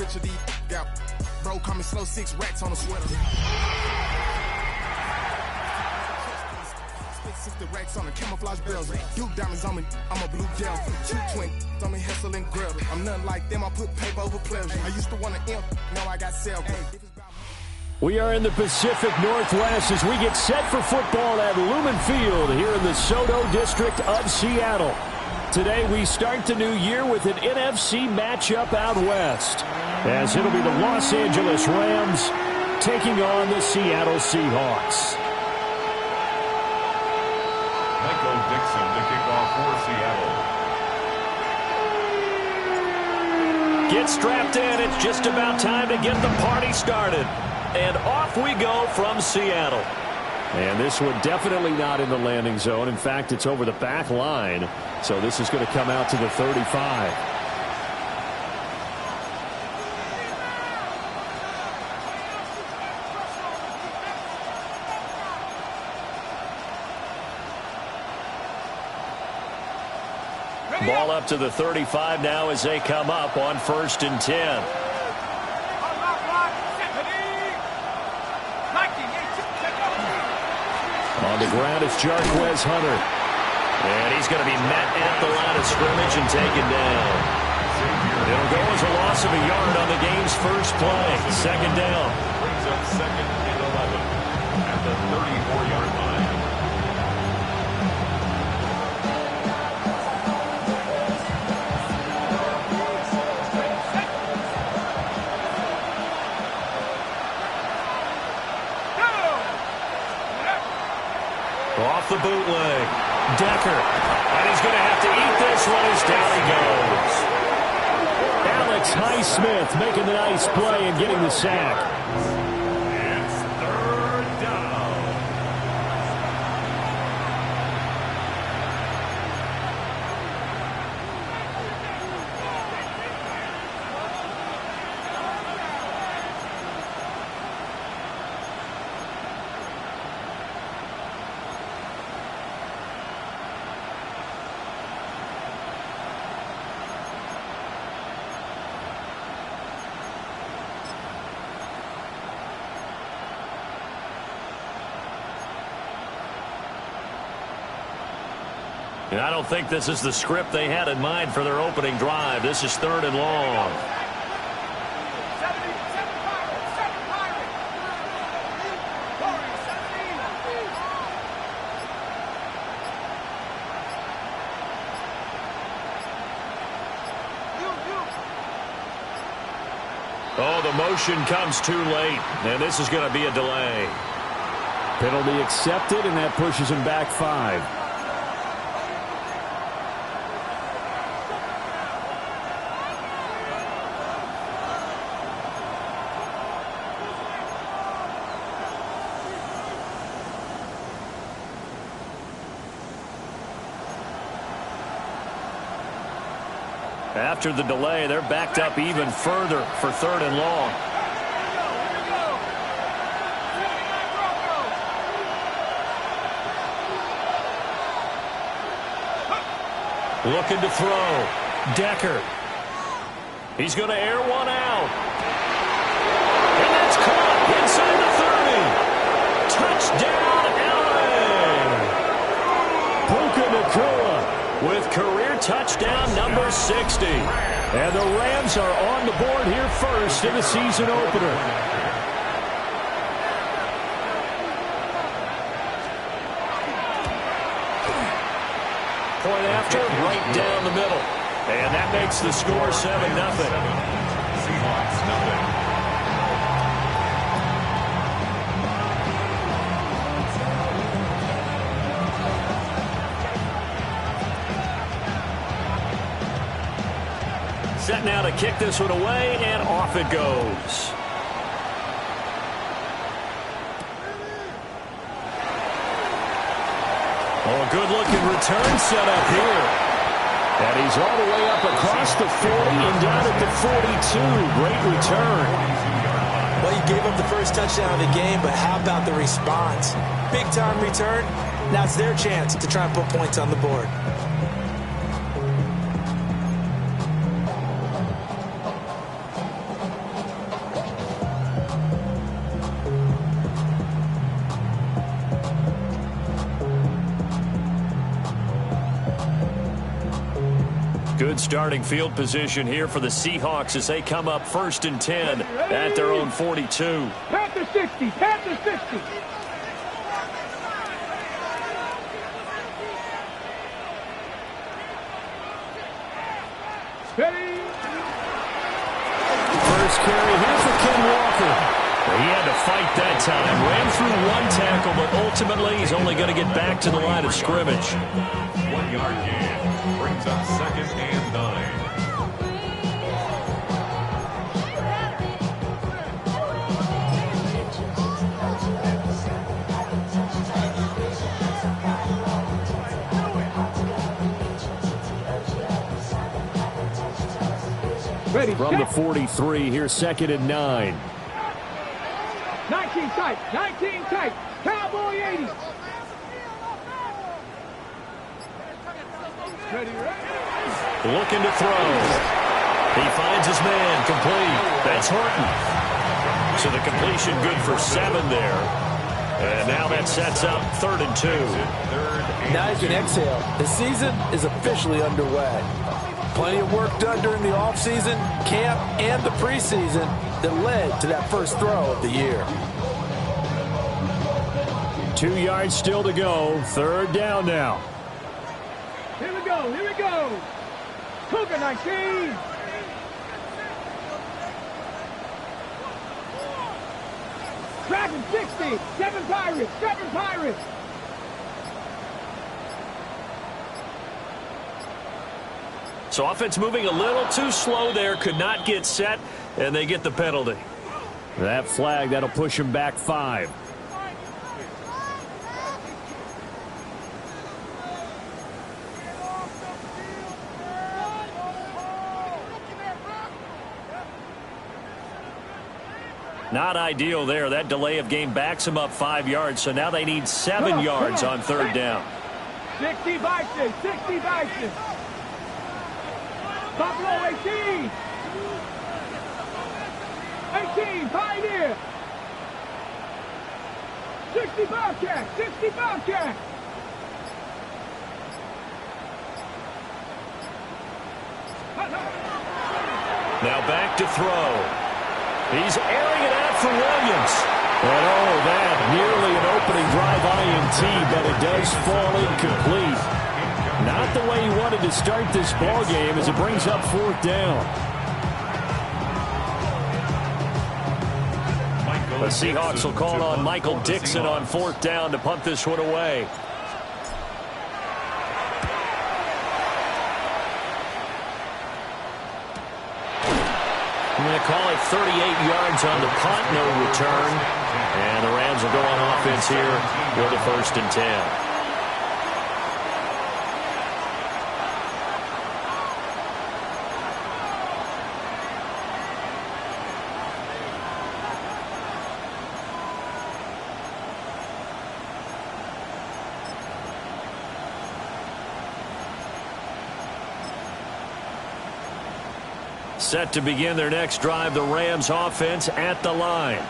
richer these got. Bro, call me slow 6 racks on a sweater. 60 racks on the camouflage bells. Duke diamonds on me, I'm a blue gel. 220 on me, Hessel and Grill. I'm nothing like them, I put paper over pleasure. I used to want to imp, now I got self. We are in the Pacific Northwest as we get set for football at Lumen Field here in the Soto District of Seattle. Today we start the new year with an NFC matchup out west, as it'll be the Los Angeles Rams taking on the Seattle Seahawks. Michael Dixon to kick off for Seattle. Get strapped in. It's just about time to get the party started. And off we go from Seattle. And this one definitely not in the landing zone. In fact, it's over the back line. So this is going to come out to the 35. Ball up to the 35 now as they come up on 1st and 10. On the ground is Jarquez Hunter. And he's going to be met at the line of scrimmage and taken down. It'll go as a loss of a yard on the game's first play. 2nd down. Brings up 2nd and 11 at the 34-yard line. Off the bootleg. Decker. And he's going to have to eat this one as down he goes. Alex Highsmith making the nice play and getting the sack. It's 3rd down. And I don't think this is the script they had in mind for their opening drive. This is 3rd and long. Oh, the motion comes too late, and this is going to be a delay. Penalty accepted, and that pushes him back 5. After the delay, they're backed up even further for 3rd and long. Looking to throw. Decker. He's going to air one out. And that's caught inside the 30. Touchdown, LA. Puka Nacua with career touchdown number 60. And the Rams are on the board here first in the season opener. Point after, right down the middle. And that makes the score 7-0. Seahawks, nothing. Set now to kick this one away, and off it goes. Oh, good-looking return set up here. And he's all the way up across the 40 and down at the 42. Great return. Well, you gave up the first touchdown of the game, but how about the response? Big-time return. Now it's their chance to try and put points on the board. Good starting field position here for the Seahawks as they come up 1st and 10 at their own 42. Panther 60, Panther 60. Ready. First carry here for Ken Walker. He had to fight that time. Ran through one tackle, but ultimately he's only going to get back to the line of scrimmage. 1 yard gain. Brings up 2nd and 9. Ready. From the 43, here's 2nd and 9. 19 tight, 19 tight. Cowboy 80. Ready, ready. Looking to throw. He finds his man, complete. That's Horton. So the completion good for 7 there. And now that sets up 3rd and 2. Now you can exhale. The season is officially underway. Plenty of work done during the offseason, camp, and the preseason that led to that first throw of the year. 2 yards still to go. 3rd down now. Here we go, here we go. Cougar 19. Dragon 60. 7 Pirates, 7 Pirates. So offense moving a little too slow there. Could not get set, and they get the penalty. That flag, that'll push him back 5. Not ideal there. That delay of game backs them up 5 yards, so now they need 7 yards on 3rd down. 60 Bison, 60 Bison. Buffalo 18. 18, Pioneer. 60 Bobcat, 60 Bobcat. Now back to throw. He's airing it out for Williams. And oh, that nearly an opening drive INT, but it does fall incomplete. Not the way he wanted to start this ball game as it brings up 4th down. The Seahawks will call on Michael Dixon on 4th down to punt this one away. I'm going to call it 38 yards on the punt, no return. And the Rams will go on offense here with a 1st and 10. Set to begin their next drive, the Rams offense at the line.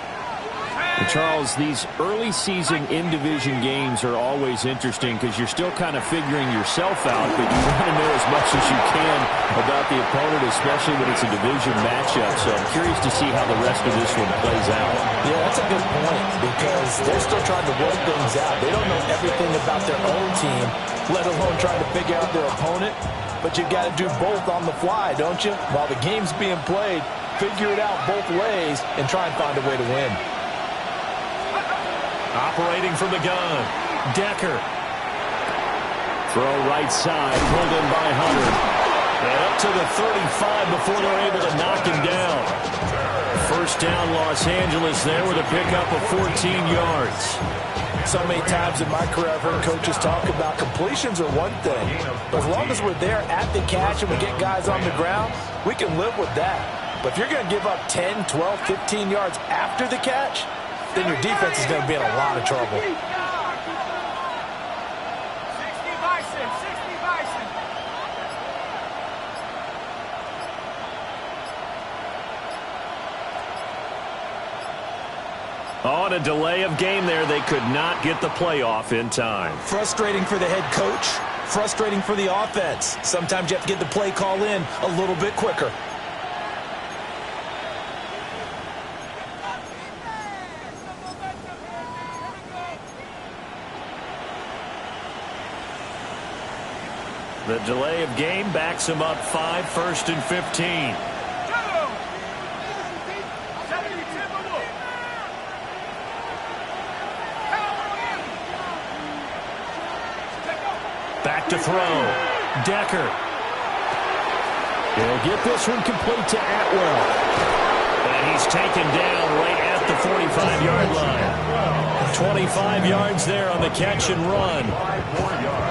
And Charles, these early season in-division games are always interesting because you're still kind of figuring yourself out, but you want to know as much as you can about the opponent, especially when it's a division matchup. So I'm curious to see how the rest of this one plays out. Yeah, that's a good point because they're still trying to work things out. They don't know everything about their own team, let alone trying to figure out their opponent. But you've got to do both on the fly, don't you? While the game's being played, figure it out both ways and try and find a way to win. Operating from the gun, Decker. Throw right side, pulled in by Hunter. And up to the 35 before they're able to knock him down. 1st down, Los Angeles there with a pickup of 14 yards. So many times in my career I've heard coaches talk about completions are one thing. But as long as we're there at the catch and we get guys on the ground, we can live with that. But if you're going to give up 10, 12, 15 yards after the catch, then your defense is going to be in a lot of trouble. 60 Bison, 60 Bison. On a delay of game there, they could not get the playoff in time. Frustrating for the head coach, frustrating for the offense. Sometimes you have to get the play call in a little bit quicker. The delay of game backs him up 5, 1st and 15. Back to throw. Decker. He'll get this one complete to Atwell. And he's taken down right at the 45-yard line. 25 yards there on the catch and run.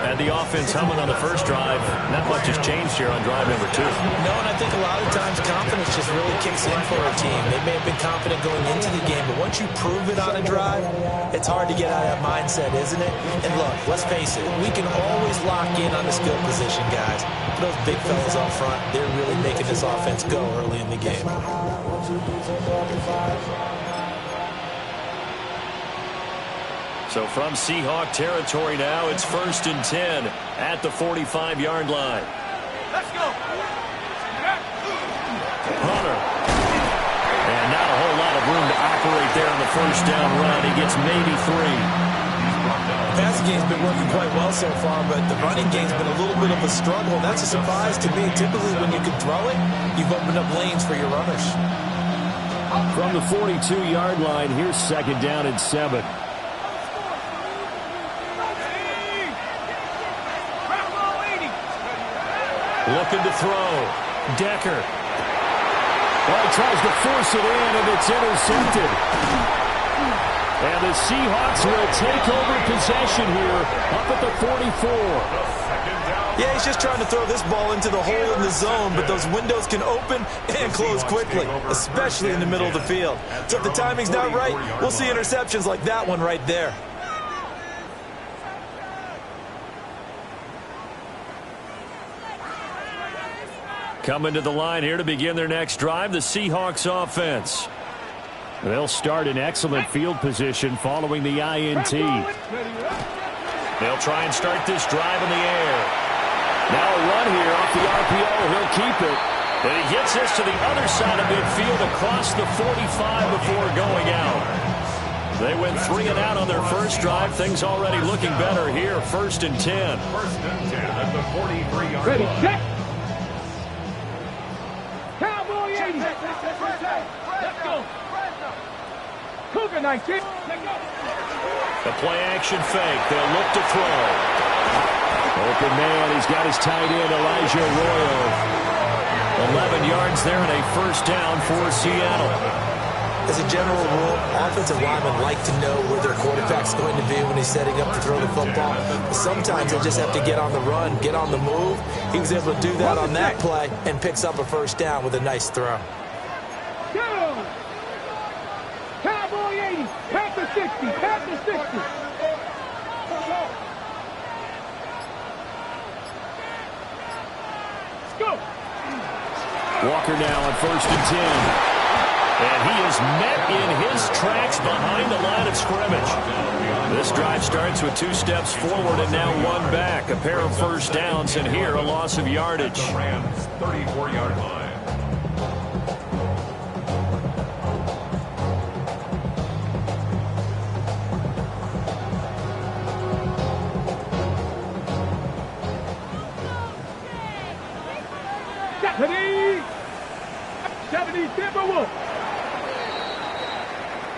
And the offense humming on the first drive. Not much has changed here on drive number 2. No, and I think a lot of times confidence just really kicks in for a team. They may have been confident going into the game, but once you prove it on a drive, it's hard to get out of that mindset, isn't it? And look, let's face it, we can always lock in on the skill position, guys. But those big fellas up front, they're really making this offense go early in the game. So from Seahawk territory now, it's 1st and 10 at the 45-yard line. Let's go. Hunter. And not a whole lot of room to operate there on the first down run. He gets maybe 3. The passing game's been working quite well so far, but the running game's been a little bit of a struggle. That's a surprise to me. Typically, when you can throw it, you've opened up lanes for your runners. From the 42-yard line, here's 2nd down and 7. Looking to throw. Decker. Well, he tries to force it in, and it's intercepted. And the Seahawks will take over possession here up at the 44. Yeah, he's just trying to throw this ball into the hole in the zone, but those windows can open and close quickly, especially in the middle of the field. So if the timing's not right, we'll see interceptions like that one right there. Coming to the line here to begin their next drive, the Seahawks offense. They'll start in excellent field position following the INT. They'll try and start this drive in the air. Now a run here off the RPO. He'll keep it. And he gets this to the other side of midfield across the 45 before going out. They went 3 and out on their first drive. Things already looking better here. 1st and 10. 1st and 10 at the 43-yard Ready, line. check. Cowboy 80. Let's go. Cougar 19. Let's go. The play action fake. They'll look to throw. Open man. He's got his tight end, Elijah Arroyo. 11 yards there and a first down for Seattle. As a general rule, offensive linemen like to know where their quarterback's going to be when he's setting up to throw the football. But sometimes they just have to get on the run, get on the move. He was able to do that on that play and picks up a first down with a nice throw. Go. Cowboy 80. Panther 60. Panther 60. Let's go. Walker now on 1st and 10. And he is met in his tracks behind the line of scrimmage. This drive starts with 2 steps forward and now 1 back. A pair of first downs, and here a loss of yardage. The Rams' 34-yard line.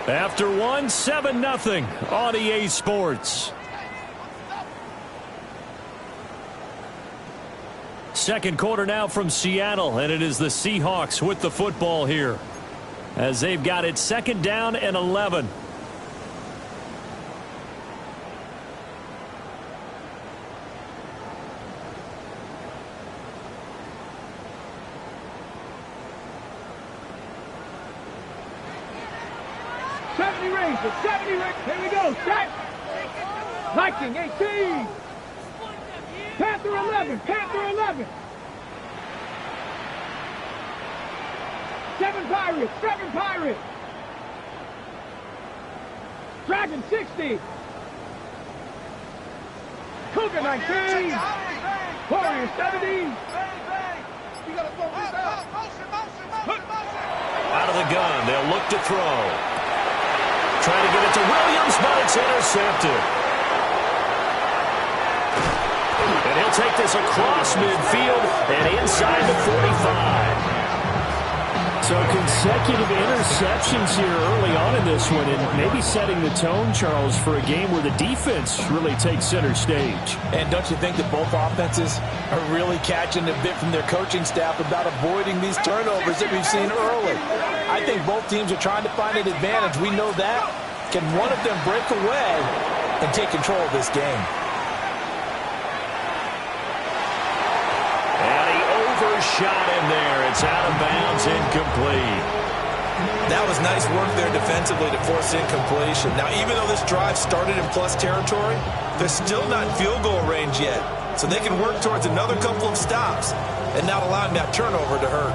After 1, 7-0 on EA Sports. Second quarter now from Seattle, and it is the Seahawks with the football here as they've got it 2nd down and 11. Rangers, 70 Rangers. Here we go. Set. Viking 18. Panther 11. Panther 11. 7 Pirates. 7 Pirates. Dragon 60. Cougar 19. Warrior 70. Out of the gun, they'll look to throw. Trying to get it to Williams, but it's intercepted. And he'll take this across midfield and inside the 45. So consecutive interceptions here early on in this one, and maybe setting the tone, Charles, for a game where the defense really takes center stage. And don't you think that both offenses are really catching a bit from their coaching staff about avoiding these turnovers that we've seen early? I think both teams are trying to find an advantage. We know that. Can one of them break away and take control of this game? Shot in there. It's out of bounds, incomplete. That was nice work there defensively to force incompletion. Now, even though this drive started in plus territory, they're still not in field goal range yet. So they can work towards another couple of stops and not allowing that turnover to hurt.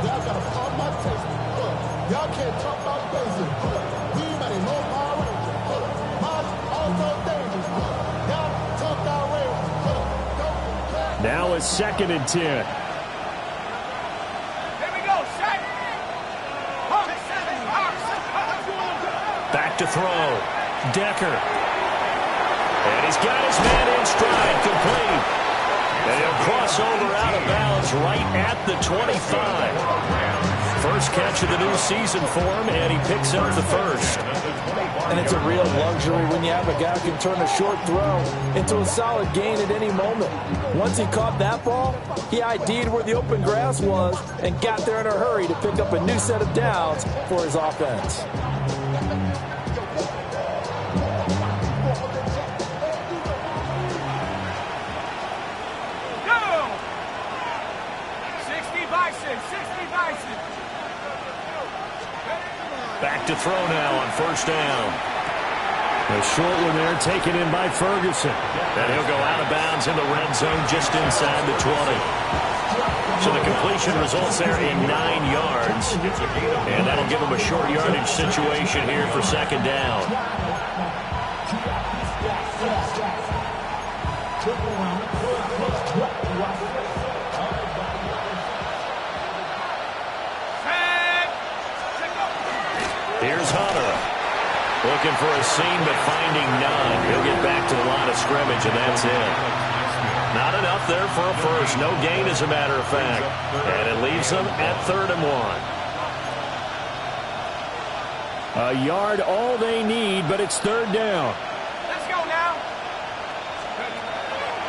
Y'all got to pop my taste. Y'all can't talk about basic. We might know Power Rangers. Also dangerous. Y'all talk our way. Now it's 2nd and 10. Here we go, set. Back to throw. Decker. And he's got his man in stride, complete. And he'll cross over out of bounds right at the 25. First catch of the new season for him, and he picks up the first. And it's a real luxury when you have a guy who can turn a short throw into a solid gain at any moment. Once he caught that ball, he ID'd where the open grass was and got there in a hurry to pick up a new set of downs for his offense. Go! 60 Bison, 60 Bison. Back to throw now on first down. A short one there taken in by Ferguson. And he'll go out of bounds in the red zone just inside the 20. So the completion results there in 9 yards. And that'll give him a short yardage situation here for 2nd down. Here's Hunter. Looking for a seam, but finding none. He'll get back to the line of scrimmage, and that's it. Not enough there for a first. No gain, as a matter of fact. And it leaves them at 3rd and 1. A yard all they need, but it's 3rd down. Let's go now.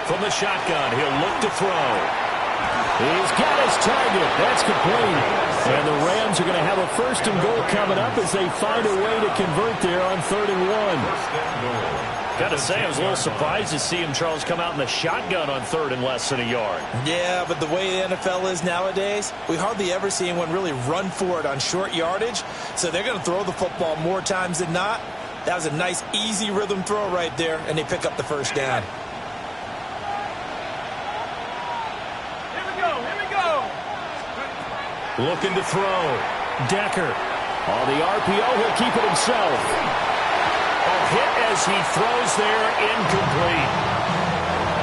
From the shotgun, he'll look to throw. He's got his target. That's complete. And the Rams are going to have a 1st and goal coming up as they find a way to convert there on 3rd and 1. Got to say, I was a little surprised to see him, Charles, come out in the shotgun on 3rd and less than a yard. Yeah, but the way the NFL is nowadays, we hardly ever see anyone really run for it on short yardage. So they're going to throw the football more times than not. That was a nice, easy rhythm throw right there, and they pick up the 1st down. Looking to throw. Decker. On the RPO, he'll keep it himself. A hit as he throws there, incomplete.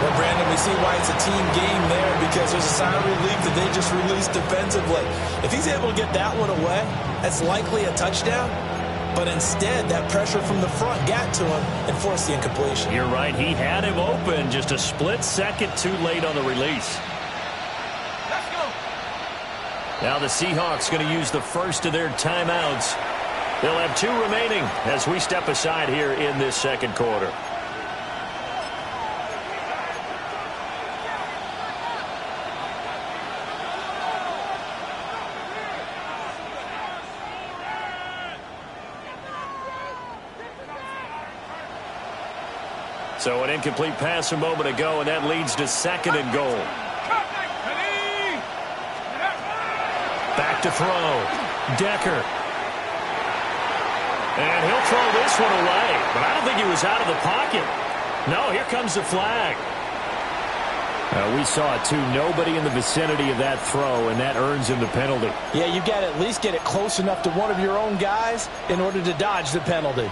Well, Brandon, we see why it's a team game there, because there's a sign of relief that they just released defensively. If he's able to get that one away, that's likely a touchdown. But instead, that pressure from the front got to him and forced the incompletion. You're right. He had him open, just a split second too late on the release. Now the Seahawks going to use the first of their timeouts. They'll have 2 remaining as we step aside here in this 2nd quarter. So an incomplete pass a moment ago, and that leads to 2nd and goal. Back to throw. Decker. And he'll throw this one away. But I don't think he was out of the pocket. No, here comes the flag. We saw it, too. Nobody in the vicinity of that throw, and that earns him the penalty. Yeah, you got to at least get it close enough to one of your own guys in order to dodge the penalty.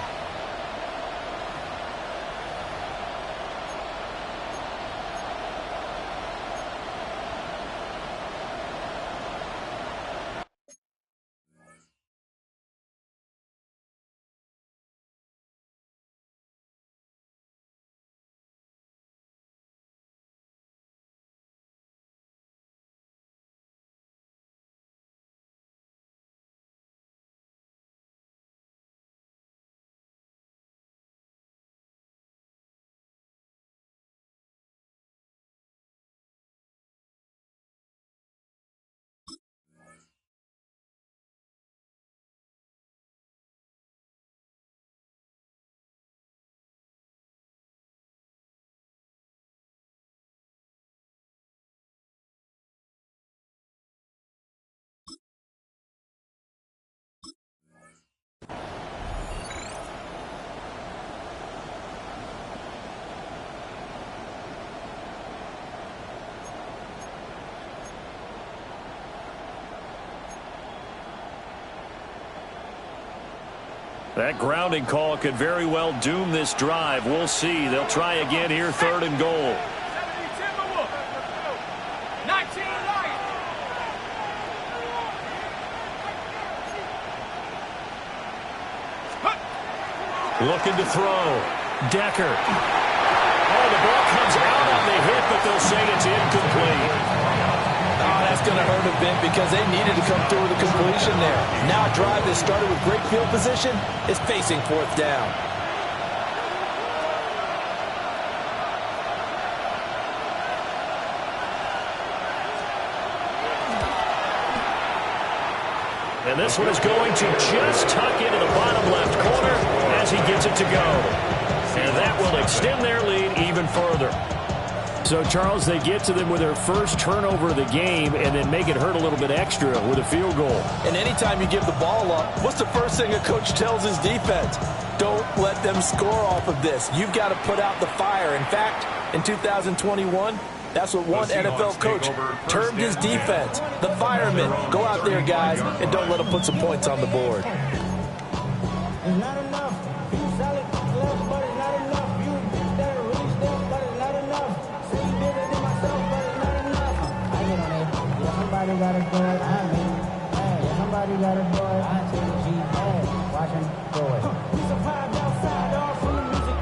That grounding call could very well doom this drive. We'll see. They'll try again here, 3rd and goal. Looking to throw. Decker. Oh, the ball comes out on the hit, but they'll say it's incomplete. Oh, that's going to hurt a bit because they needed to come through with a completion there. Now a drive that started with great field position is facing 4th down. And this one is going to just tuck into the bottom left corner as he gets it to go. And that will extend their lead even further. So, Charles, they get to them with their first turnover of the game and then make it hurt a little bit extra with a field goal. And anytime you give the ball up, what's the first thing a coach tells his defense? Don't let them score off of this. You've got to put out the fire. In fact, in 2021, that's what one NFL coach termed his defense. The firemen. Go out there, guys, and don't let them put some points on the board. It's not enough. You solid left, but it's not enough. You that really stiff, but it's not enough. Say you did it to myself, but it's not enough. I get on it. Yeah, somebody gotta do it. I mean, hey, yeah, somebody gotta do it. I take the G. Hey, watch him do it. We survived outside, all from the music.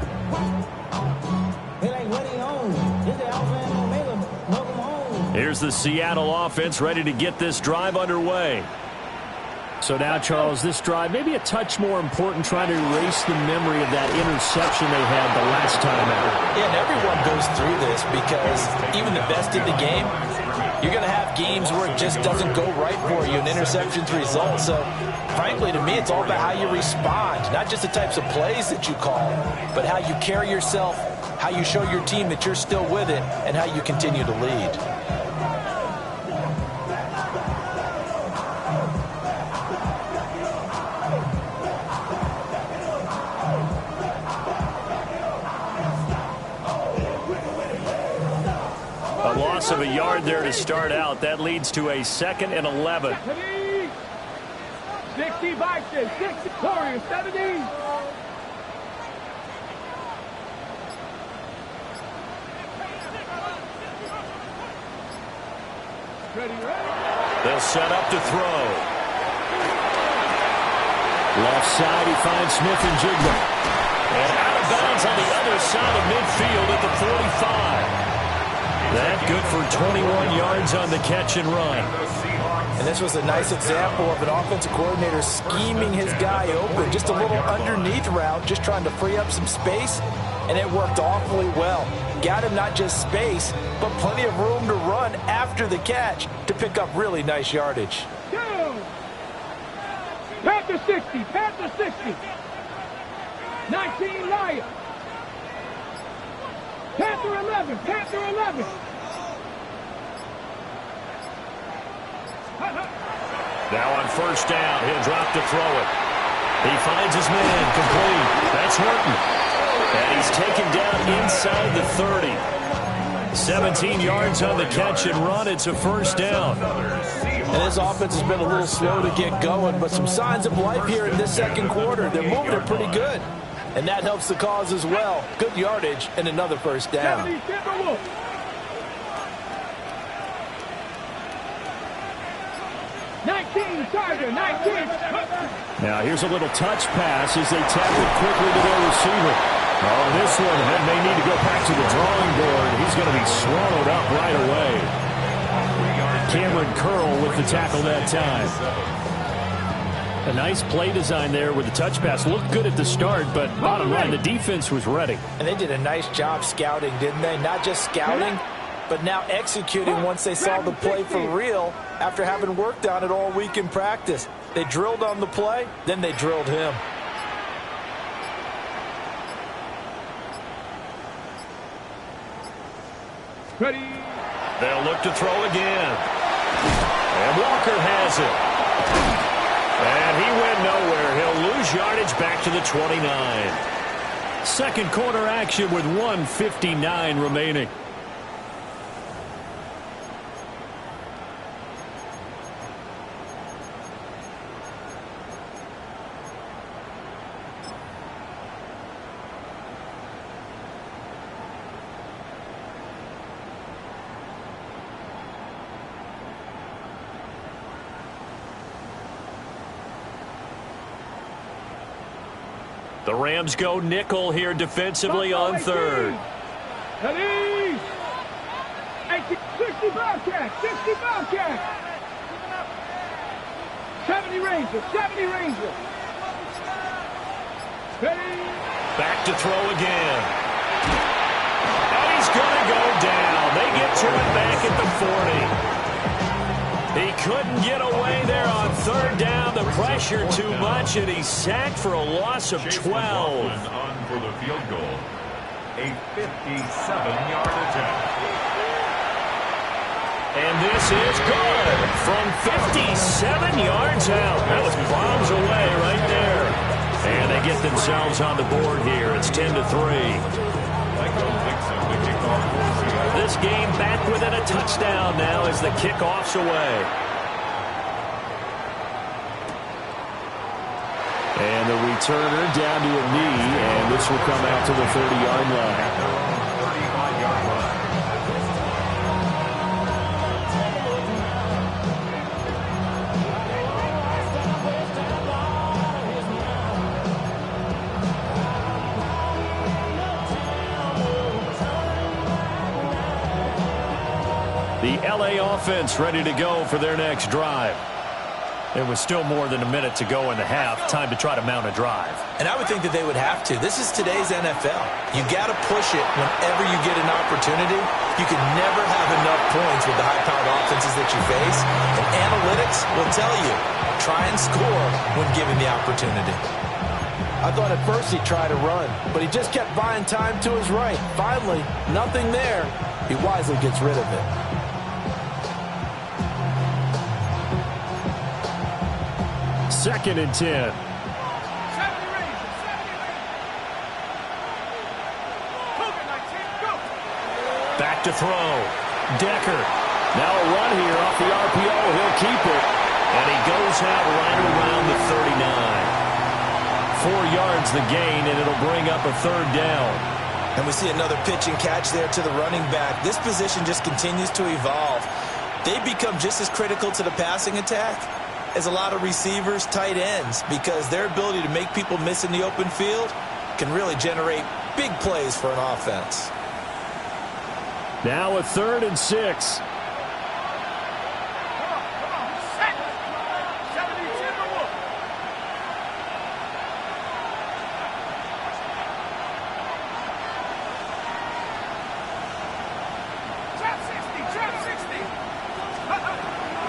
They like what he owns. This is Alpha and Omega. Welcome home. Here's the Seattle offense ready to get this drive underway. So now, Charles, this drive maybe a touch more important, trying to erase the memory of that interception they had the last time out. Yeah, and everyone goes through this because even the best in the game, you're going to have games where it just doesn't go right for you and interceptions result. So, frankly, to me, it's all about how you respond, not just the types of plays that you call, but how you carry yourself, how you show your team that you're still with it, and how you continue to lead. A loss of a yard there to start out. That leads to a 2nd and 11. 60 Vikings, 60 Warriors, 70. Ready. They'll set up to throw. Left side, he finds Smith and Jigba. And out of bounds on the other side of midfield at the 45. That good for 21 yards on the catch and run. And this was a nice example of an offensive coordinator scheming his guy open. Just a little underneath route, just trying to free up some space, and it worked awfully well. Got him not just space, but plenty of room to run after the catch to pick up really nice yardage. Go! Panther 60, Panther 60. 19 Lions. Panther 11, Panther 11. Now on 1st down, he'll drop to throw it. He finds his man, complete. That's Horton. And he's taken down inside the 30. 17 yards on the catch and run. It's a 1st down. And his offense has been a little slow to get going, but some signs of life here in this 2nd quarter. They're moving it pretty good. And that helps the cause as well. Good yardage and another 1st down. 19, Tiger, 19. Now here's a little touch pass as they tap it quickly to their receiver. Oh, this one may need to go back to the drawing board. He's going to be swallowed up right away. Cameron Curl with the tackle that time. A nice play design there with the touch pass. Looked good at the start, but bottom line, the defense was ready. And they did a nice job scouting, didn't they? Not just scouting, but now executing once they saw the play for real after having worked on it all week in practice. They drilled on the play, then they drilled him. Ready. They'll look to throw again. And Walker has it. And he went nowhere. He'll lose yardage back to the 29. 2nd quarter action with 1:59 remaining. The Rams go nickel here defensively on third. 60 Bobcats, 60 Bobcats. 70 Rangers, 70 Rangers. Back to throw again. And he's going to go down. They get to it back at the 40. He couldn't get away there on third down. The pressure too much, and he's sacked for a loss of 12. On for the field goal. A 57-yard attempt. And this is good from 57 yards out. That was bombs away right there. And they get themselves on the board here. It's 10-3. This game back within a touchdown now as the kickoff's away. And the returner down to a knee, and this will come out to the 30-yard line. 35-yard line. The LA offense ready to go for their next drive. There was still more than a minute to go in the half. Time to try to mount a drive. And I would think that they would have to. This is today's NFL. You got to push it whenever you get an opportunity. You can never have enough points with the high-powered offenses that you face. And analytics will tell you, try and score when given the opportunity. I thought at first he'd try to run, but he just kept buying time to his right. Finally, nothing there. He wisely gets rid of it. Second and 10. Back to throw. Decker. Now a run here off the RPO. He'll keep it. And he goes out right around the 39. 4 yards the gain, and it'll bring up a third down. And we see another pitch and catch there to the running back. This position just continues to evolve. They become just as critical to the passing attack as a lot of receivers, tight ends, because their ability to make people miss in the open field can really generate big plays for an offense. Now a 3rd and 6.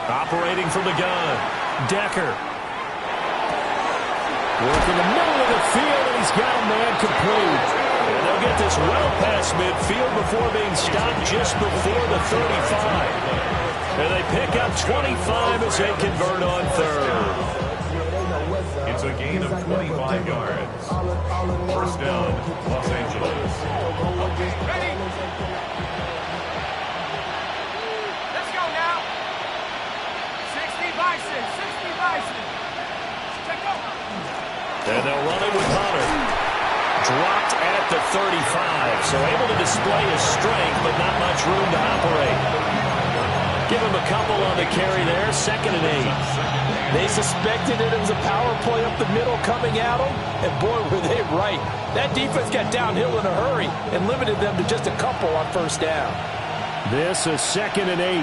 Operating from the gun. Decker. Working the middle of the field, and he's got a man complete. And they'll get this well past midfield before being stopped just before the 35. And they pick up 25 as they convert on third. It's a gain of 25 yards. First down, Los Angeles. Ready? Let's go now. 60 Bison, 60 Bison. Check up. And they'll run it with Hunter. Dropped at the 35, so able to display his strength, but not much room to operate. Give him a couple on the carry there, 2nd and 8. They suspected it was a power play up the middle coming at them, and boy, were they right. That defense got downhill in a hurry and limited them to just a couple on first down. This is 2nd and 8.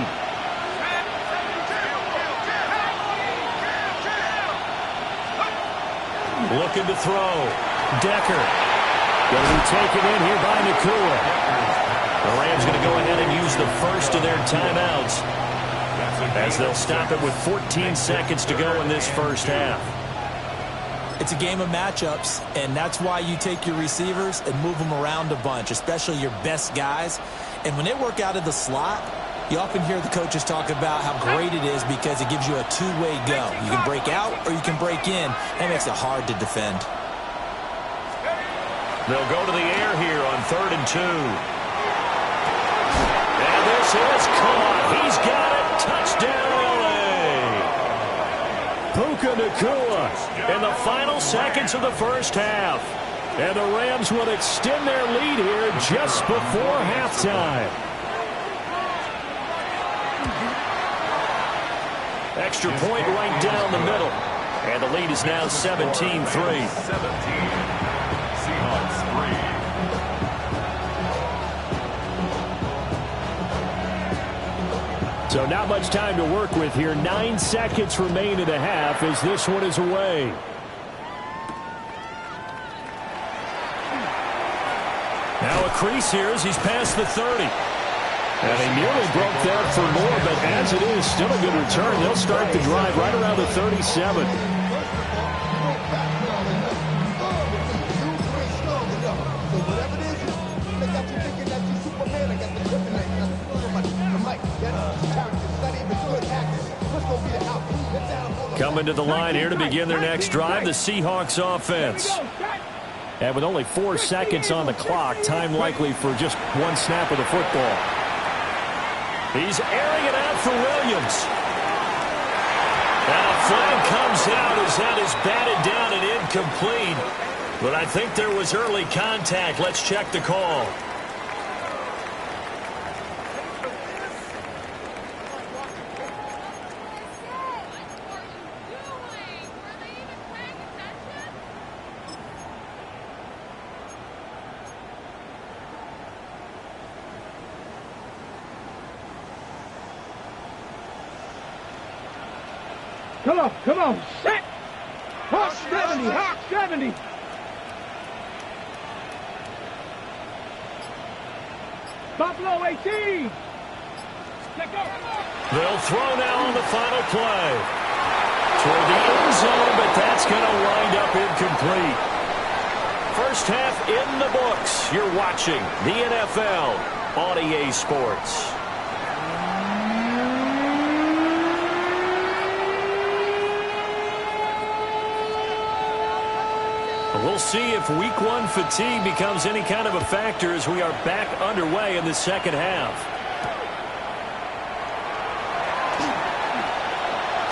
Looking to throw. Decker. Going to be taken in here by Nakua. The Rams going to go ahead and use the first of their timeouts as they'll stop it with 14 seconds to go in this first half. It's a game of matchups, and that's why you take your receivers and move them around a bunch, especially your best guys. And when they work out of the slot, you often hear the coaches talk about how great it is because it gives you a two-way go. You can break out or you can break in. That makes it hard to defend. They'll go to the air here on 3rd and 2. And this is caught. He's got it. Touchdown, L.A. Puka Nakua in the final seconds of the first half. And the Rams will extend their lead here just before halftime. Extra point right down the middle. And the lead is now 17-3. So not much time to work with here. 9 seconds remain in the half as this one is away. Now a crease here as he's past the 30. And he nearly broke that for more, but as it is, still a good return. They'll start the drive right around the 37. Coming to the line here to begin their next drive, the Seahawks offense. And with only 4 seconds on the clock, time likely for just one snap of the football. He's airing it out for Williams. And a flag comes out as that is batted down and incomplete. But I think there was early contact. Let's check the call. Come on, set! Hawk 70, Hawk 70! Buffalo 18! They'll throw now on the final play. Toward the end zone, but that's going to wind up incomplete. First half in the books. You're watching the NFL on EA Sports. We'll see if week one fatigue becomes any kind of a factor as we are back underway in the second half.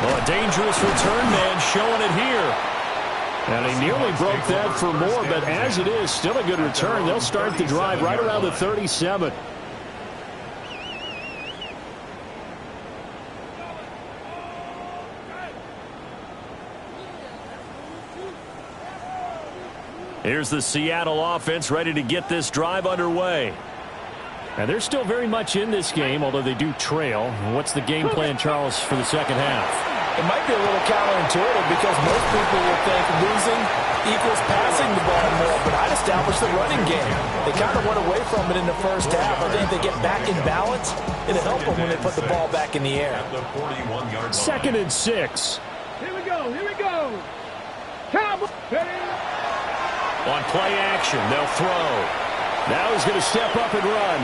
Well, a dangerous return man showing it here. And he nearly broke that for more, but as it is, still a good return. They'll start the drive right around the 37. Here's the Seattle offense ready to get this drive underway. And they're still very much in this game, although they do trail. What's the game plan, Charles, for the second half? It might be a little counterintuitive because most people will think losing equals passing the ball more, but I'd establish the running game. They kind of went away from it in the first half. I think if they get back in balance, it'll help them when they put the ball back in the air. 2nd and 6. Here we go, here we go! Cowboys! On play action, they'll throw. Now he's going to step up and run.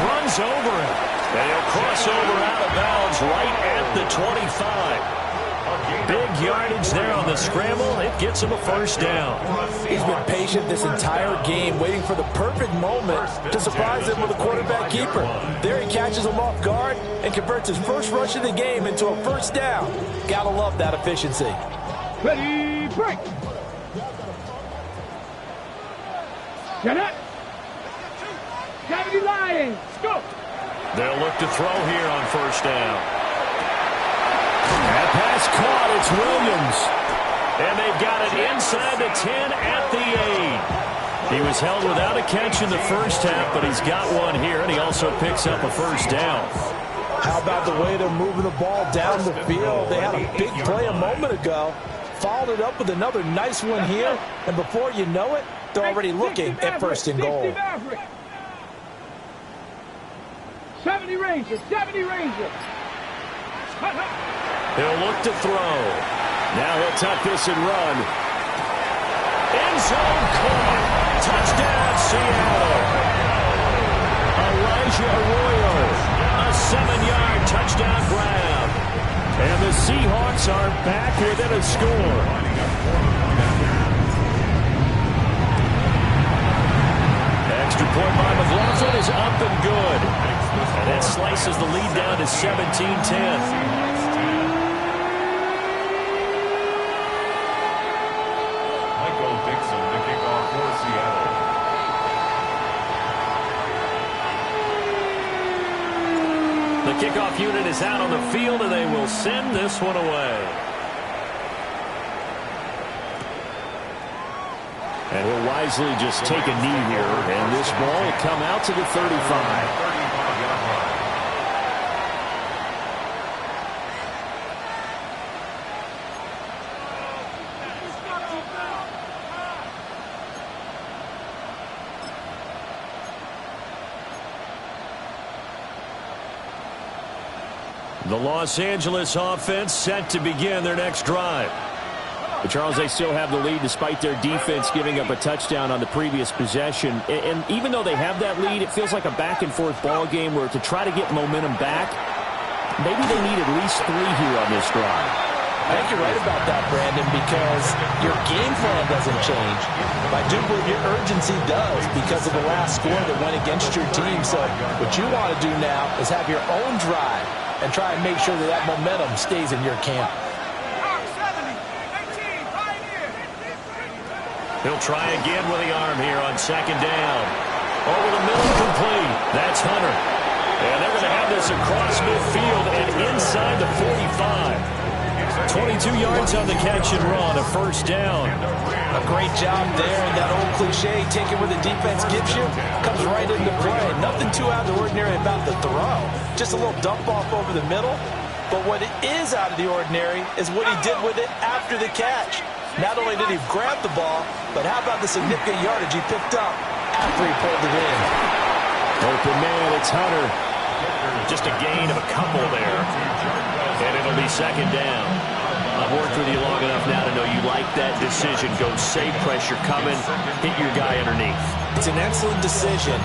Runs over him. And he'll cross over out of bounds right at the 25. Big yardage there on the scramble. It gets him a first down. He's been patient this entire game, waiting for the perfect moment to surprise him with a quarterback keeper. There he catches him off guard and converts his first rush of the game into a first down. Gotta love that efficiency. Ready, break! Get up! 70 Lions, go! They'll look to throw here on first down. That pass caught. It's Williams. And they've got it inside the 10 at the 8. He was held without a catch in the first half, but he's got one here, and he also picks up a first down. How about the way they're moving the ball down the field? They had a big play a moment ago. Followed it up with another nice one here, and before you know it, they're already looking at first and goal. 70 Rangers, 70 Rangers. He'll look to throw. Now he'll tuck this and run. End zone caught. Touchdown, Seattle. Elijah Arroyo. A 7-yard touchdown grab. And the Seahawks are back within a score. Extra point by McLaughlin is up and good. And that slices the lead down to 17-10. The kickoff unit is out on the field, and they will send this one away. And he'll wisely just take a knee here, and this ball will come out to the 35. The Los Angeles offense set to begin their next drive. But Charles, they still have the lead despite their defense giving up a touchdown on the previous possession. And even though they have that lead, it feels like a back-and-forth ball game where to try to get momentum back, maybe they need at least 3 here on this drive. I think you're right about that, Brandon, because your game plan doesn't change. I do believe your urgency does because of the last score that went against your team. So what you want to do now is have your own drive and try and make sure that that momentum stays in your camp. He'll try again with the arm here on second down. Over the middle, complete. That's Hunter. And they're going to have this across midfield and inside the 45. 22 yards on the catch and run, a first down. A great job there, and that old cliche, take it where the defense gives you, comes right into play. Nothing too out of the ordinary about the throw. Just a little dump off over the middle. But what it is out of the ordinary is what he did with it after the catch. Not only did he grab the ball, but how about the significant yardage he picked up after he pulled it in. Open man, it's Hunter. Just a gain of a couple there. And it'll be second down. I've worked with you long enough now to know you like that decision. Go save pressure coming, hit your guy underneath. It's an excellent decision,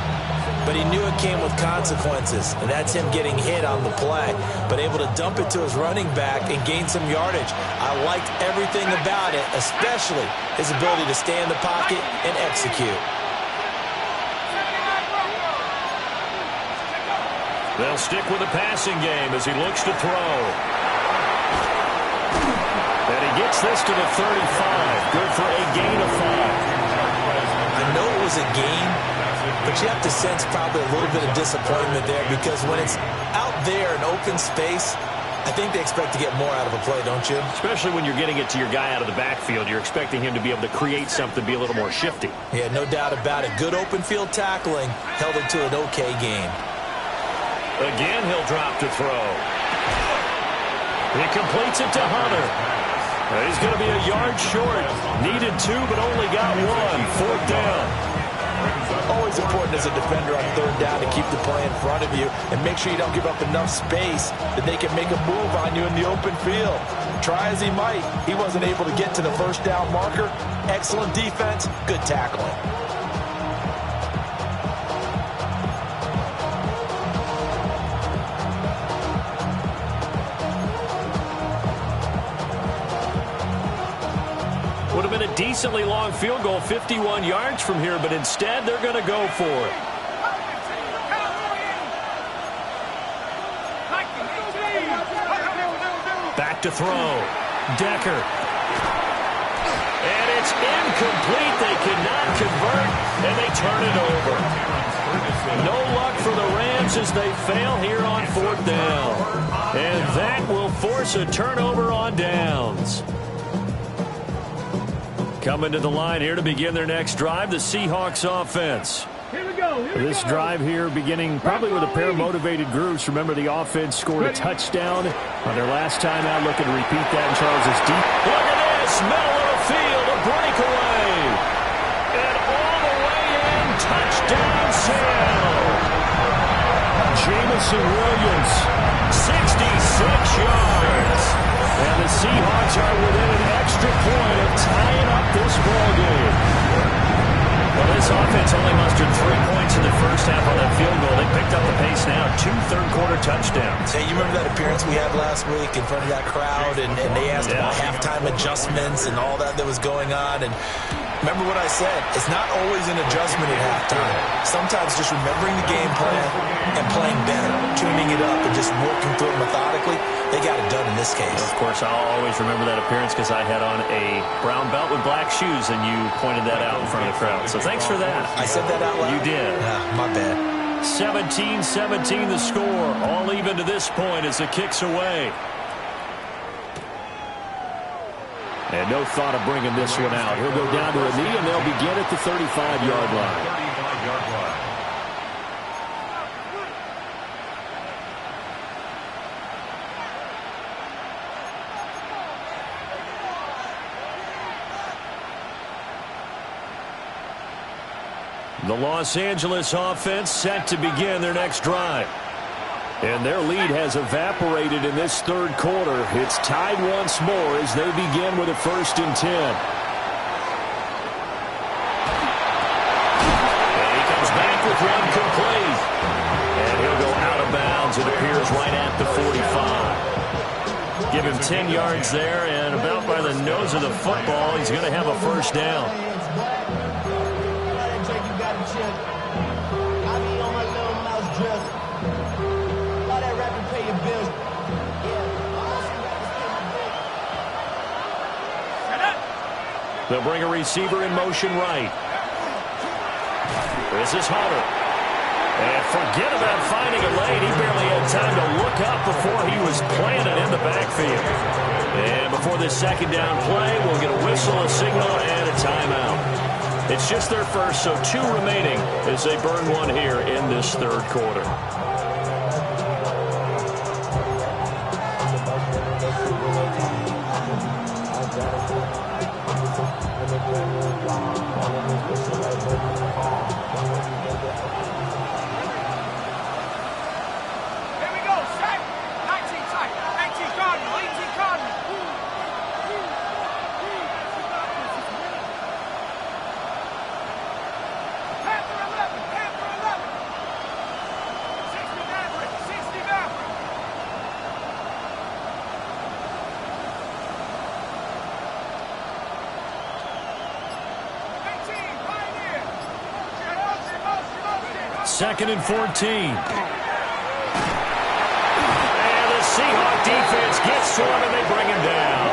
but he knew it came with consequences, and that's him getting hit on the play, but able to dump it to his running back and gain some yardage. I liked everything about it, especially his ability to stay in the pocket and execute. They'll stick with the passing game as he looks to throw. And he gets this to the 35. Good for a gain of 5. I know it was a gain, but you have to sense probably a little bit of disappointment there because when it's out there in open space, I think they expect to get more out of a play, don't you? Especially when you're getting it to your guy out of the backfield. You're expecting him to be able to create something, be a little more shifty. Yeah, no doubt about it. Good open field tackling held it to an okay gain. Again, he'll drop to throw. He completes it to Hunter. He's going to be a yard short. Needed 2, but only got 1. 4th down. Always important as a defender on 3rd down to keep the play in front of you and make sure you don't give up enough space that they can make a move on you in the open field. Try as he might, he wasn't able to get to the first down marker. Excellent defense, good tackling. Would have been a decently long field goal, 51 yards from here, but instead they're going to go for it. Back to throw. Decker. And it's incomplete. They cannot convert, and they turn it over. No luck for the Rams as they fail here on 4th down. And that will force a turnover on downs. Coming to the line here to begin their next drive, the Seahawks offense. Here we go. This drive here beginning probably with a pair of motivated groups. Remember, the offense scored a touchdown on their last time out. Looking to repeat that in Charles's deep. Look at this. Middle of the field, a breakaway. And all the way in, touchdown Seattle. Jamison Williams, 66 yards. And the Seahawks are within an extra point of tying up this ballgame. Well, this offense only mustered 3 points in the first half on that field goal. They picked up the pace now. 2 third-quarter touchdowns. Hey, you remember that appearance we had last week in front of that crowd, and they asked about halftime adjustments and all that was going on, and remember what I said, it's not always an adjustment at halftime. Sometimes just remembering the game plan and playing better, tuning it up and just working through it methodically, they got it done in this case. Of course, I'll always remember that appearance because I had on a brown belt with black shoes, and you pointed that out in front of the crowd. So thanks for that. I said that out loud? You did. My bad. 17-17 the score. All even to this point as the kick's away. And no thought of bringing this one out. He'll go down to a knee, and they'll begin at the 35-yard line. 35-yard line. The Los Angeles offense set to begin their next drive. And their lead has evaporated in this third quarter. It's tied once more as they begin with a 1st and 10. And he comes back with one complete. And he'll go out of bounds. It appears right at the 45. Give him 10 yards there, and about by the nose of the football, he's going to have a 1st down. They'll bring a receiver in motion right. This is Hunter. And forget about finding a lane. He barely had time to look up before he was planted in the backfield. And before this 2nd down play, we'll get a whistle, a signal, and a timeout. It's just their first, so 2 remaining as they burn one here in this third quarter. Second and 14. And the Seahawk defense gets to him, and they bring him down.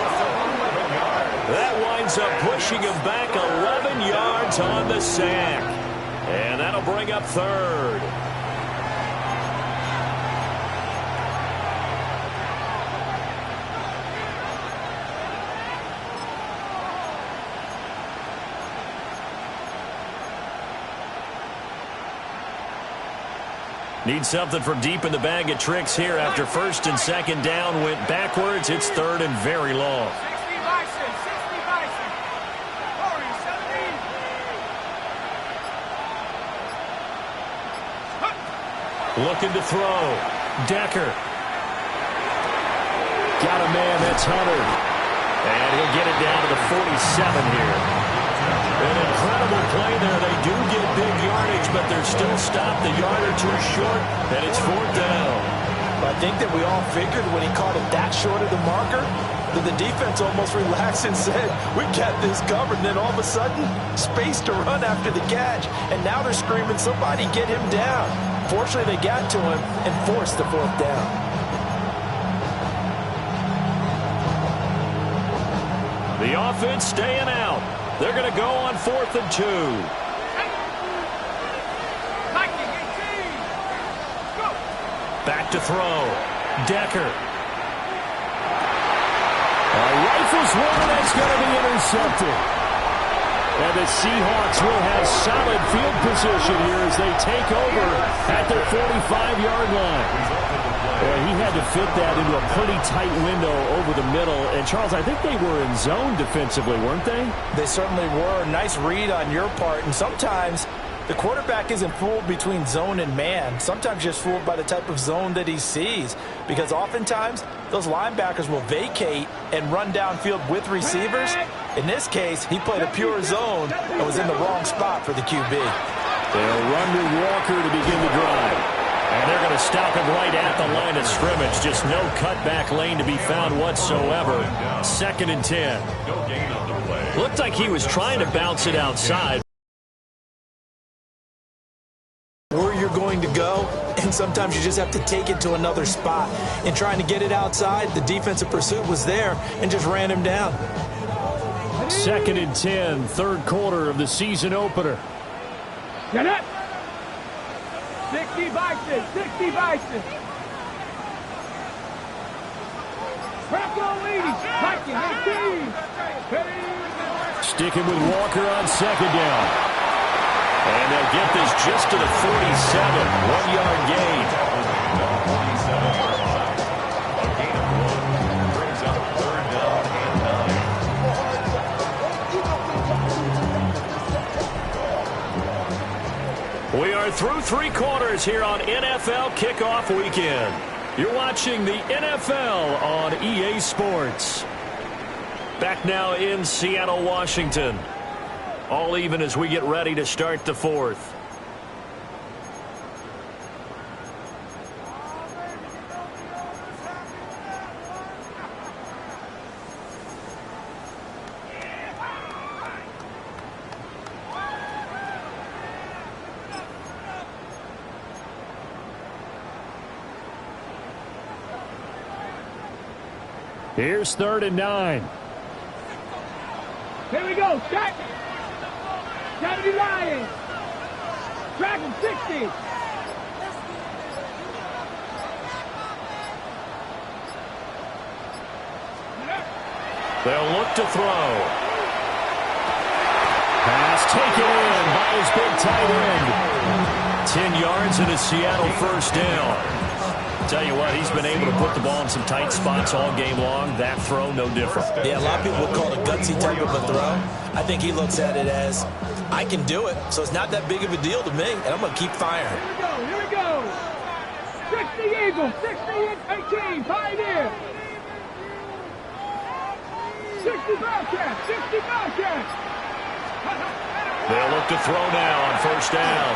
That winds up pushing him back 11 yards on the sack. And that'll bring up 3rd. Need something from deep in the bag of tricks here after 1st and 2nd down went backwards. It's 3rd and very long. 60 Bison, 60 Bison. Corey, 17. Looking to throw. Decker. Got a man, that's Hunter. And he'll get it down to the 47 here. An incredible play there. They do get big yardage, but they're still stopped a yard or 2 short, and it's 4th down. I think that we all figured when he caught it that short of the marker that the defense almost relaxed and said, we got this covered. And then all of a sudden, space to run after the catch. And now they're screaming, somebody get him down. Fortunately, they got to him and forced the 4th down. The offense staying out. They're going to go on 4th and 2. Back to throw. Decker. Rifles one, that's going to be intercepted. And the Seahawks will have solid field position here as they take over at their 45-yard line. Well, he had to fit that into a pretty tight window over the middle. And, Charles, I think they were in zone defensively, weren't they? They certainly were. Nice read on your part. And sometimes the quarterback isn't fooled between zone and man. Sometimes just fooled by the type of zone that he sees. Because oftentimes, those linebackers will vacate and run downfield with receivers. In this case, he played a pure zone and was in the wrong spot for the QB. They'll run with Walker to begin the drive. And they're going to stop him right at the line of scrimmage. Just no cutback lane to be found whatsoever. 2nd and 10. Looked like he was trying to bounce it outside. Where you're going to go, and sometimes you just have to take it to another spot. And trying to get it outside, the defensive pursuit was there and just ran him down. 2nd and 10, 3rd quarter of the season opener. Get it! 60 Bison, 60 Bison. Crack on, ladies. Viking, 18. Sticking with Walker on second down. And they'll get this just to the 47. 1-yard gain. A gain of 1 brings up 3rd down and 9. We are through 3 quarters here on NFL Kickoff Weekend. You're watching the NFL on EA Sports. Back now in Seattle, Washington. All even as we get ready to start the 4th. Here's 3rd and 9. Here we go, set. 70 Lions. Track him, 60. They'll look to throw. Pass taken in by his big tight end. 10 yards and a Seattle 1st down. Tell you what, he's been able to put the ball in some tight spots all game long. That throw, no different. Yeah, a lot of people would call it a gutsy type of a throw. I think he looks at it as, I can do it, so it's not that big of a deal to me, and I'm going to keep firing. Here we go. 60 Eagles, 60 18, Pioneer. 60 Bobcats, 60 Bobcats. They'll look to throw now on 1st down.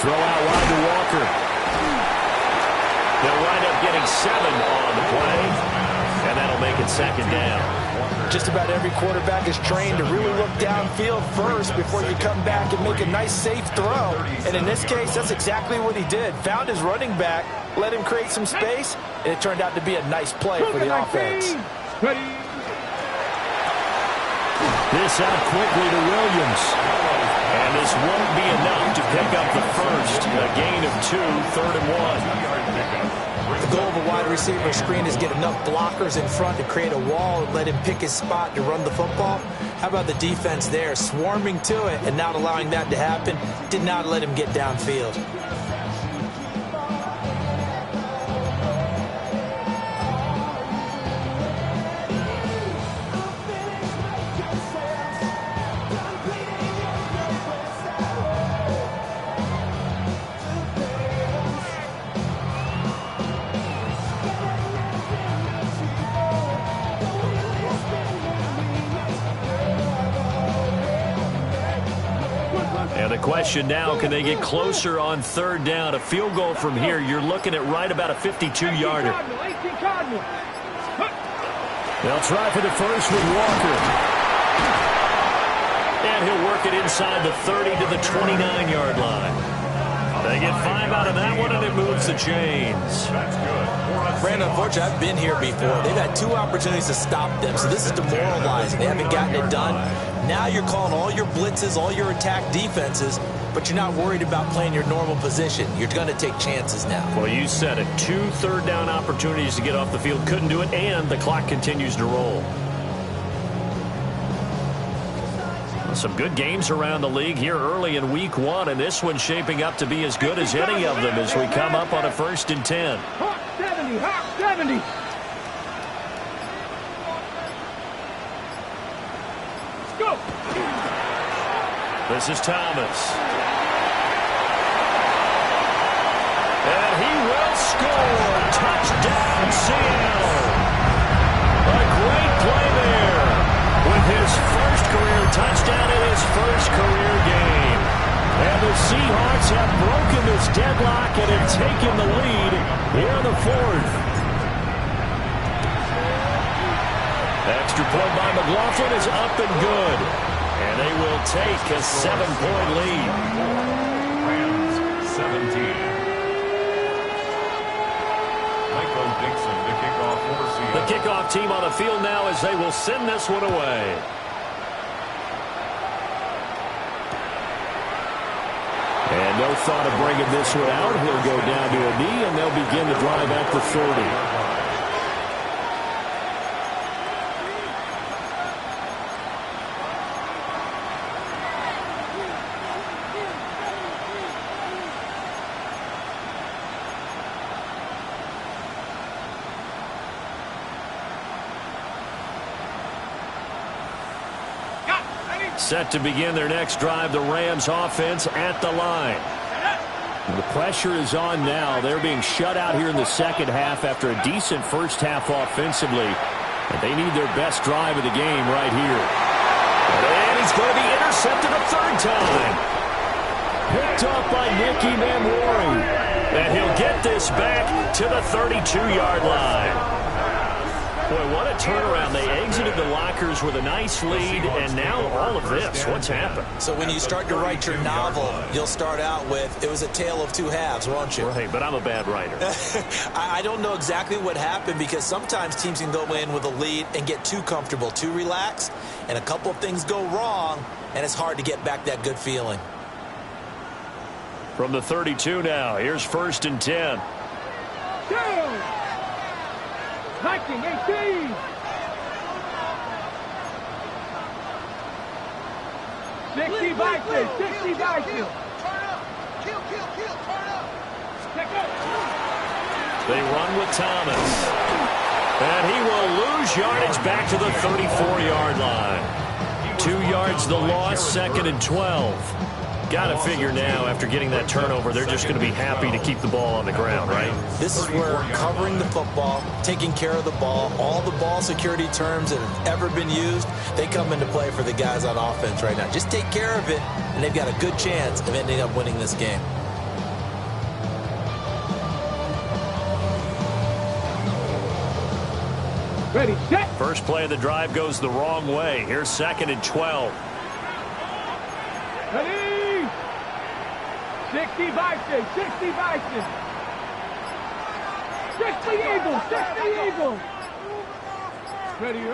Throw out wide to Walker. They'll wind up getting 7 on the play, and that'll make it 2nd down. Just about every quarterback is trained to really look downfield first before you come back and make a nice, safe throw. And in this case, that's exactly what he did. Found his running back, let him create some space, and it turned out to be a nice play for the offense. This out quickly to Williams. And this won't be enough to pick up the first. A gain of 2, 3rd and 1. The goal of a wide receiver screen is get enough blockers in front to create a wall and let him pick his spot to run the football. How about the defense there, swarming to it and not allowing that to happen? Did not let him get downfield. And the question now, can they get closer on 3rd down? A field goal from here, you're looking at right about a 52-yarder. They'll try for the first with Walker. And he'll work it inside the 30 to the 29-yard line. They get 5 out of that one, and it moves the chains. That's good. Brandon, unfortunately, I've been here before. They've had 2 opportunities to stop them, so this is demoralizing. They haven't gotten it done. Now you're calling all your blitzes, all your attack defenses, but you're not worried about playing your normal position. You're going to take chances now. Well, you said it. 2 third down opportunities to get off the field. Couldn't do it, and the clock continues to roll. Some good games around the league here early in week 1, and this one's shaping up to be as good as any of them as we come up on a 1st and 10. Hawk 70, Hawk 70. Let's go. This is Thomas. And he will score. Touchdown, Seattle. A great play there with his first career touchdown in his first career game. And the Seahawks have broken this deadlock and have taken the lead here in the 4th. Extra point by McLaughlin is up and good. And they will take a 7-point lead. Rams 17. Michael Dixon to kick off for Seattle. The kickoff team on the field now as they will send this one away. And no thought of bringing this one out. He'll go down to a knee, and they'll begin the drive at the 30. Set to begin their next drive, the Rams offense at the line. The pressure is on now. They're being shut out here in the second half after a decent first half offensively. And they need their best drive of the game right here. And he's going to be intercepted a third time. Picked up by Nicky Manwaring. And he'll get this back to the 32-yard line. Boy, what a turnaround. They exited the lockers with a nice lead, and now all of this. What's happened? So when you start to write your novel, you'll start out with, it was a tale of two halves, won't you? Right, but I'm a bad writer. I don't know exactly what happened, because sometimes teams can go in with a lead and get too comfortable, too relaxed, and a couple of things go wrong, and it's hard to get back that good feeling. From the 32 now, here's 1st and 10. Go! Viking 18. 60 Vikings. 60 Vikings. Turn up. Kill. Turn up. Check up. They run with Thomas. And he will lose yardage back to the 34-yard line. 2 yards the loss, 2nd and 12. Got to figure now, after getting that turnover, they're just going to be happy to keep the ball on the ground, right? This is where covering the football, taking care of the ball, all the ball security terms that have ever been used, they come into play for the guys on offense right now. Just take care of it, and they've got a good chance of ending up winning this game. Ready, set. First play of the drive goes the wrong way. Here's 2nd and 12. Ready. 60 Vikings. 60 Vikings. 60 Eagles. 60 Eagles. Ready.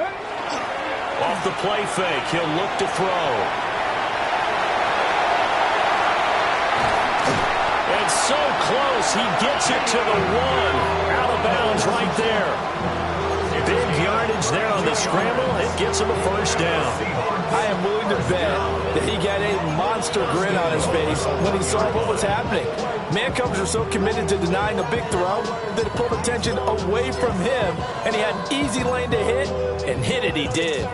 Off the play fake, he'll look to throw. And so close, he gets it to the 1. Out of bounds right there. Big yardage there on the scramble. It gets him a first down. I am willing to bet that he got a monster grin on his face when he saw what was happening. Man coverage are so committed to denying a big throw that it pulled attention away from him, and he had an easy lane to hit, and hit it he did.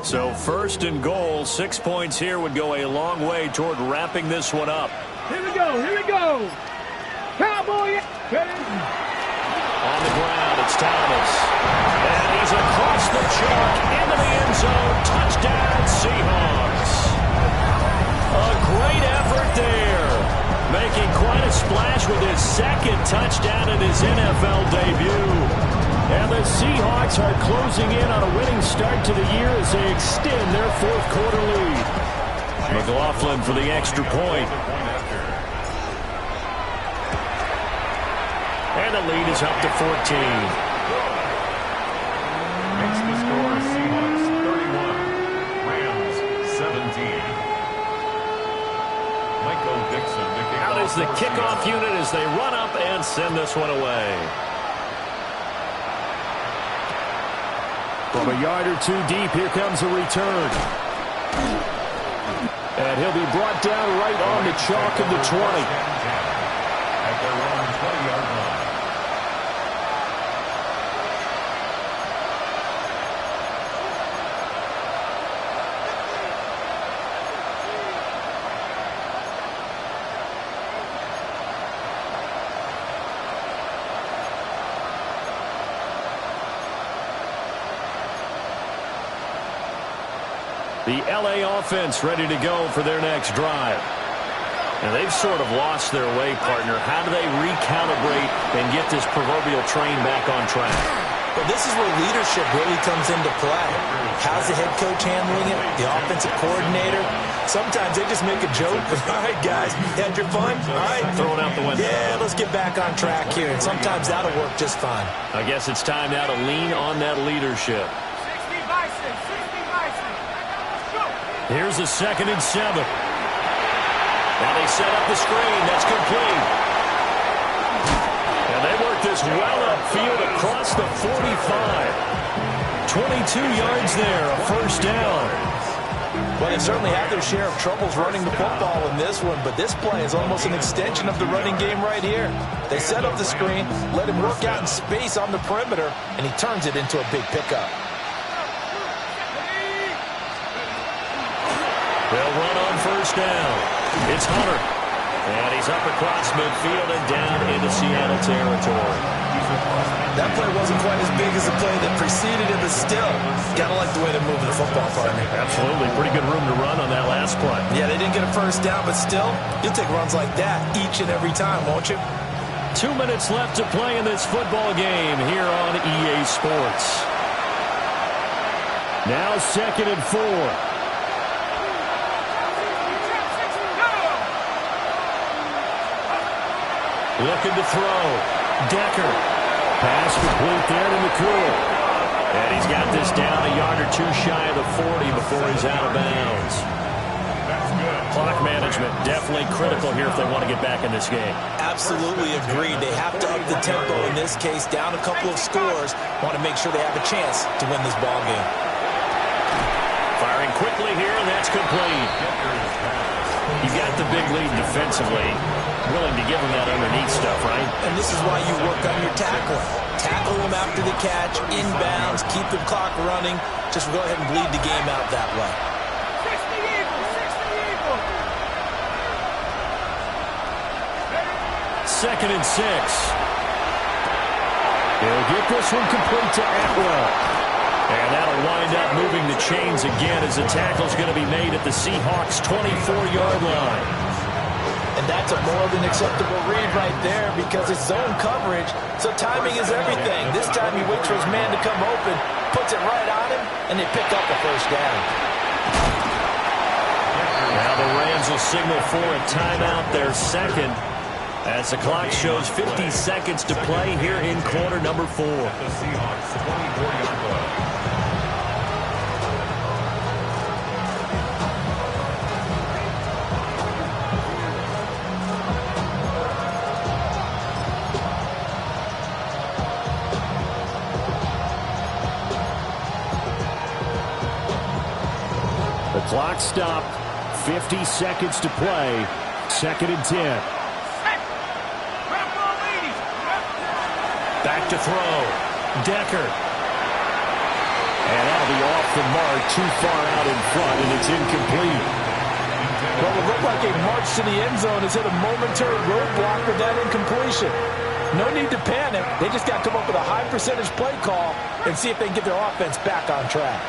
So 1st and goal, 6 points here would go a long way toward wrapping this one up. Here we go. Cowboy. On the ground, it's Thomas. And he's across the chalk into the end zone. Touchdown, Seahawks. A great effort there. Making quite a splash with his 2nd touchdown in his NFL debut. And the Seahawks are closing in on a winning start to the year as they extend their 4th quarter lead. McLaughlin for the extra point. And the lead is up to 14. Makes the score Seahawks 31, Rams 17. Michael Dixon. Out is the kickoff unit as they run up and send this one away. From a yard or two deep, here comes a return. And he'll be brought down right on the chalk of the 20. At their own 20-yard line. The LA offense ready to go for their next drive. And they've sort of lost their way, partner. How do they recalibrate and get this proverbial train back on track? But this is where leadership really comes into play. How's the head coach handling it? The offensive coordinator? Sometimes they just make a joke. All right, guys, you had your fun? All right. Throw it out the window. Yeah, let's get back on track here. And sometimes that'll work just fine. I guess it's time now to lean on that leadership. 60 Vikings. 60 Vikings. Go. Here's a 2nd and 7. Now they set up the screen. That's complete. And they work this well upfield across the 45. 22 yards there, a first down. Well, they certainly have their share of troubles running the football in this one, but this play is almost an extension of the running game right here. They set up the screen, let him work out in space on the perimeter, and he turns it into a big pickup. They'll run on first down. It's Hunter. And he's up across midfield and down into Seattle territory. That play wasn't quite as big as the play that preceded it, but still, gotta like the way they're moving the football, partner. Absolutely. Pretty good room to run on that last play. Yeah, they didn't get a first down, but still, you'll take runs like that each and every time, won't you? 2 minutes left to play in this football game here on EA Sports. Now 2nd and 4. Looking to throw. Decker. Pass complete there to McCool. And he's got this down a yard or two shy of the 40 before he's out of bounds. Clock management definitely critical here if they want to get back in this game. Absolutely agreed. They have to up the tempo in this case. Down a couple of scores. Want to make sure they have a chance to win this ball game. Firing quickly here, and that's complete. You've got the big lead defensively. Willing to give them that underneath stuff, right? And this is why you work on your tackling. Tackle them after the catch, inbounds, keep the clock running. Just go ahead and bleed the game out that way. 2nd and 6. He'll get this one complete to Atwell. And that'll wind up moving the chains again as the tackle's going to be made at the Seahawks' 24-yard line. And that's a more than acceptable read right there because it's zone coverage, so timing is everything. This time he waits for his man to come open, puts it right on him, and they pick up the first down. Now the Rams will signal for a timeout, their second, as the clock shows 50 seconds to play here in quarter number 4. The Seahawks 24-yard line. The clock stopped. 50 seconds to play. 2nd and 10. Back to throw. Decker. And that'll be off the mark, too far out in front, and it's incomplete. Well, it looked like a march to the end zone has hit a momentary roadblock with that incompletion. No need to panic. They just got to come up with a high percentage play call and see if they can get their offense back on track.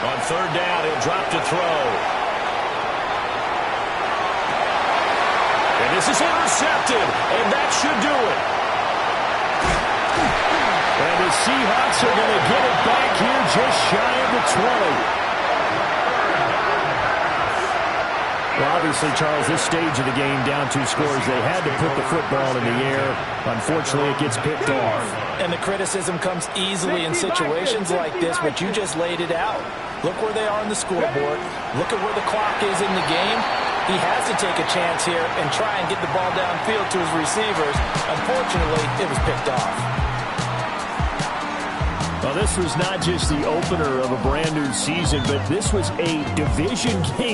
On 3rd down, he'll drop to throw. And this is intercepted, and that should do it. And the Seahawks are going to get it back here just shy of the 20. Well, obviously, Charles, this stage of the game, down 2 scores, they had to put the football in the air. Unfortunately, it gets picked off. And the criticism comes easily in situations like this, but you just laid it out. Look where they are on the scoreboard. Look at where the clock is in the game. He has to take a chance here and try and get the ball downfield to his receivers. Unfortunately, it was picked off. Well, this was not just the opener of a brand new season, but this was a division game.